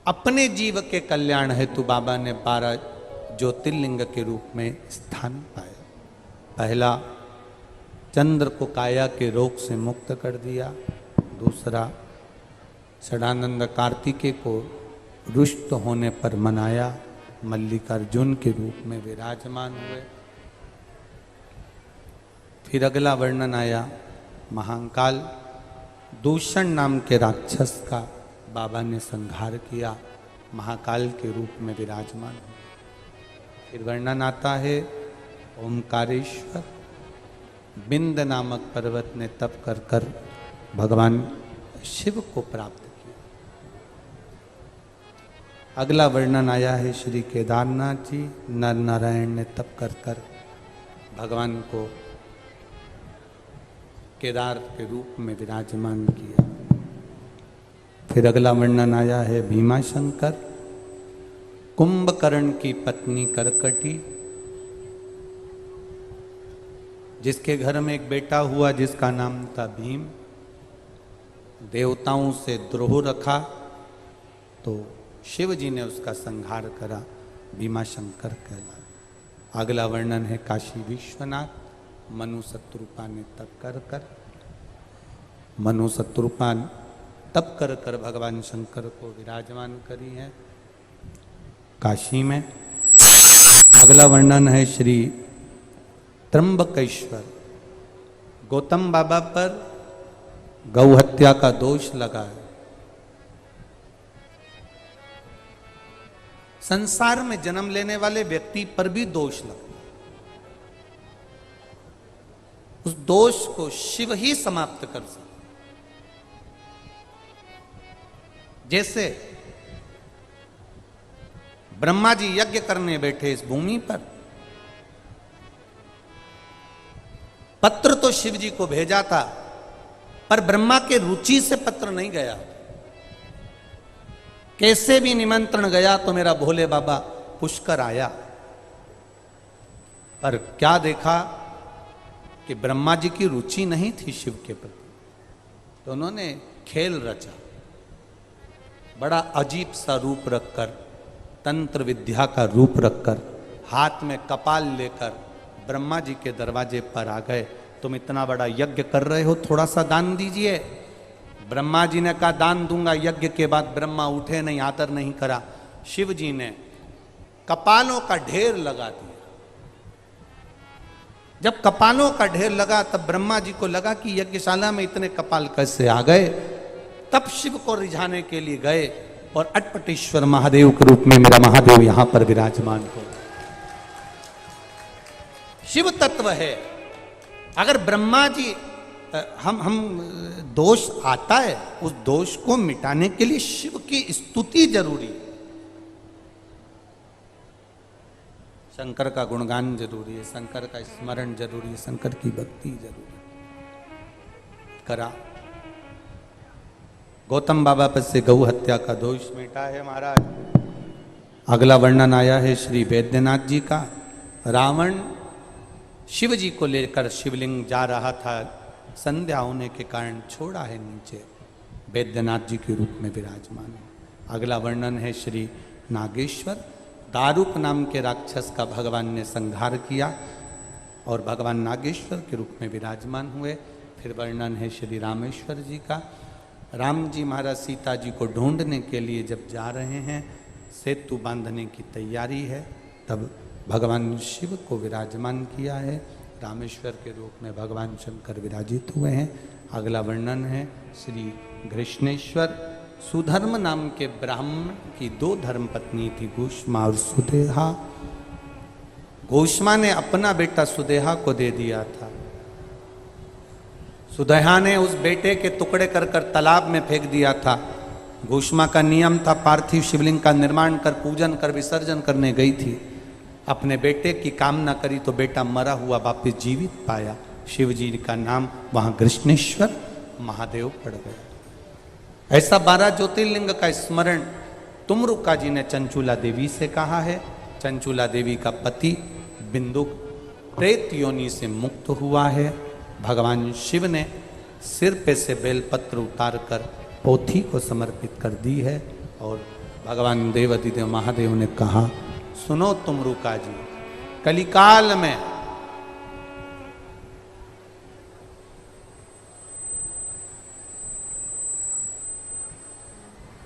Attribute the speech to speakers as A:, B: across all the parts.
A: अपने जीव के कल्याण हेतु बाबा ने 12 ज्योतिर्लिंग के रूप में स्थान पाया। पहला, चंद्र को काया के रोग से मुक्त कर दिया। दूसरा, षडानंद कार्तिकेय को रुष्ट होने पर मनाया, मल्लिकार्जुन के रूप में विराजमान हुए। फिर अगला वर्णन आया महाकाल, दूषण नाम के राक्षस का बाबा ने संहार किया, महाकाल के रूप में विराजमान हुए। फिर वर्णन आता है ओमकारेश्वर, बिंद नामक पर्वत ने तप कर कर भगवान शिव को प्राप्त किया। अगला वर्णन आया है श्री केदारनाथ जी, नर नारायण ने तप कर कर भगवान को केदार के रूप में विराजमान किया। फिर अगला वर्णन आया है भीमाशंकर, कुंभकर्ण की पत्नी करकटी, जिसके घर में एक बेटा हुआ जिसका नाम था भीम। देवताओं से द्रोह रखा तो शिव जी ने उसका संहार करा, भीमाशंकर कहलाए। अगला वर्णन है काशी विश्वनाथ, मनु शत्रुपा ने तप कर कर, मनु शत्रुपा तप कर कर भगवान शंकर को विराजमान करी है काशी में। अगला वर्णन है श्री त्र्यंबकेश्वर, गौतम बाबा पर गौ हत्या का दोष लगा है। संसार में जन्म लेने वाले व्यक्ति पर भी दोष लगा, उस दोष को शिव ही समाप्त कर सकते। जैसे ब्रह्मा जी यज्ञ करने बैठे इस भूमि पर, पत्र तो शिव जी को भेजा था पर ब्रह्मा के रुचि से पत्र नहीं गया। कैसे भी निमंत्रण गया तो मेरा भोले बाबा पुष्कर आया, पर क्या देखा कि ब्रह्मा जी की रुचि नहीं थी शिव के प्रति, तो उन्होंने खेल रचा। बड़ा अजीब सा रूप रखकर, तंत्र विद्या का रूप रखकर, हाथ में कपाल लेकर ब्रह्मा जी के दरवाजे पर आ गए। तुम इतना बड़ा यज्ञ कर रहे हो, थोड़ा सा दान दीजिए। ब्रह्मा जी ने कहा दान दूंगा। यज्ञ के बाद ब्रह्मा उठे नहीं, आदर नहीं करा। शिव जी ने कपालों का ढेर लगा दिया। जब कपालों का ढेर लगा तब ब्रह्मा जी को लगा कि यज्ञशाला में इतने कपाल कैसे आ गए। तब शिव को रिझाने के लिए गए और अटपटेश्वर महादेव के रूप में मेरा महादेव यहां पर विराजमान हो। शिव तत्व है। अगर ब्रह्मा जी हम दोष आता है, उस दोष को मिटाने के लिए शिव की स्तुति जरूरी है, शंकर का गुणगान जरूरी है, शंकर का स्मरण जरूरी है, शंकर की भक्ति जरूरी है। करा गौतम बाबा पर से गौ हत्या का दोष मिटा है महाराज। अगला वर्णन आया है श्री वैद्यनाथ जी का। रावण शिव जी को लेकर शिवलिंग जा रहा था, संध्या होने के कारण छोड़ा है नीचे, वैद्यनाथ जी के रूप में विराजमान है। अगला वर्णन है श्री नागेश्वर, दारूक नाम के राक्षस का भगवान ने संहार किया और भगवान नागेश्वर के रूप में विराजमान हुए। फिर वर्णन है श्री रामेश्वर जी का। राम जी महाराज सीता जी को ढूंढने के लिए जब जा रहे हैं, सेतु बांधने की तैयारी है, तब भगवान शिव को विराजमान किया है। रामेश्वर के रूप में भगवान शंकर विराजित हुए हैं। अगला वर्णन है श्री घृष्णेश्वर, सुधर्म नाम के ब्राह्मण की 2 धर्मपत्नी थी, घोषमा और सुदेहा। घोषमा ने अपना बेटा सुदेहा को दे दिया था। सुदेहा ने उस बेटे के टुकड़े कर कर तालाब में फेंक दिया था। घोषमा का नियम था पार्थिव शिवलिंग का निर्माण कर, पूजन कर, विसर्जन करने गई थी। अपने बेटे की कामना करी तो बेटा मरा हुआ वापिस जीवित पाया। शिव जी का नाम वहां कृष्णेश्वर महादेव पड़ गया। ऐसा 12 ज्योतिर्लिंग का स्मरण तुमरुका जी ने चंचूला देवी से कहा है। चंचूला देवी का पति बिंदुक प्रेत योनि से मुक्त हुआ है। भगवान शिव ने सिर पे से बेलपत्र उतार कर पोथी को समर्पित कर दी है और भगवान देवाधिदेव महादेव ने कहा, सुनो तुम रुका जी, कलिकाल में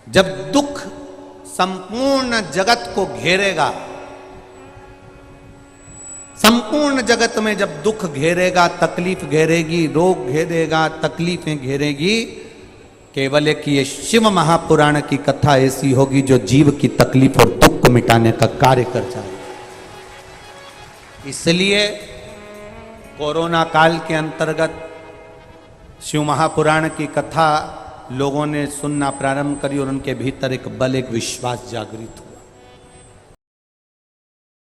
A: जब दुख संपूर्ण जगत को घेरेगा, संपूर्ण जगत में जब दुख घेरेगा, तकलीफ घेरेगी, रोग घेरेगा, तकलीफें घेरेगी, केवल एक ये शिव महापुराण की कथा ऐसी होगी जो जीव की तकलीफ और दुख को मिटाने का कार्य कर जाएगी। इसलिए कोरोना काल के अंतर्गत शिव महापुराण की कथा लोगों ने सुनना प्रारंभ करी और उनके भीतर एक बल, एक विश्वास जागृत हुआ।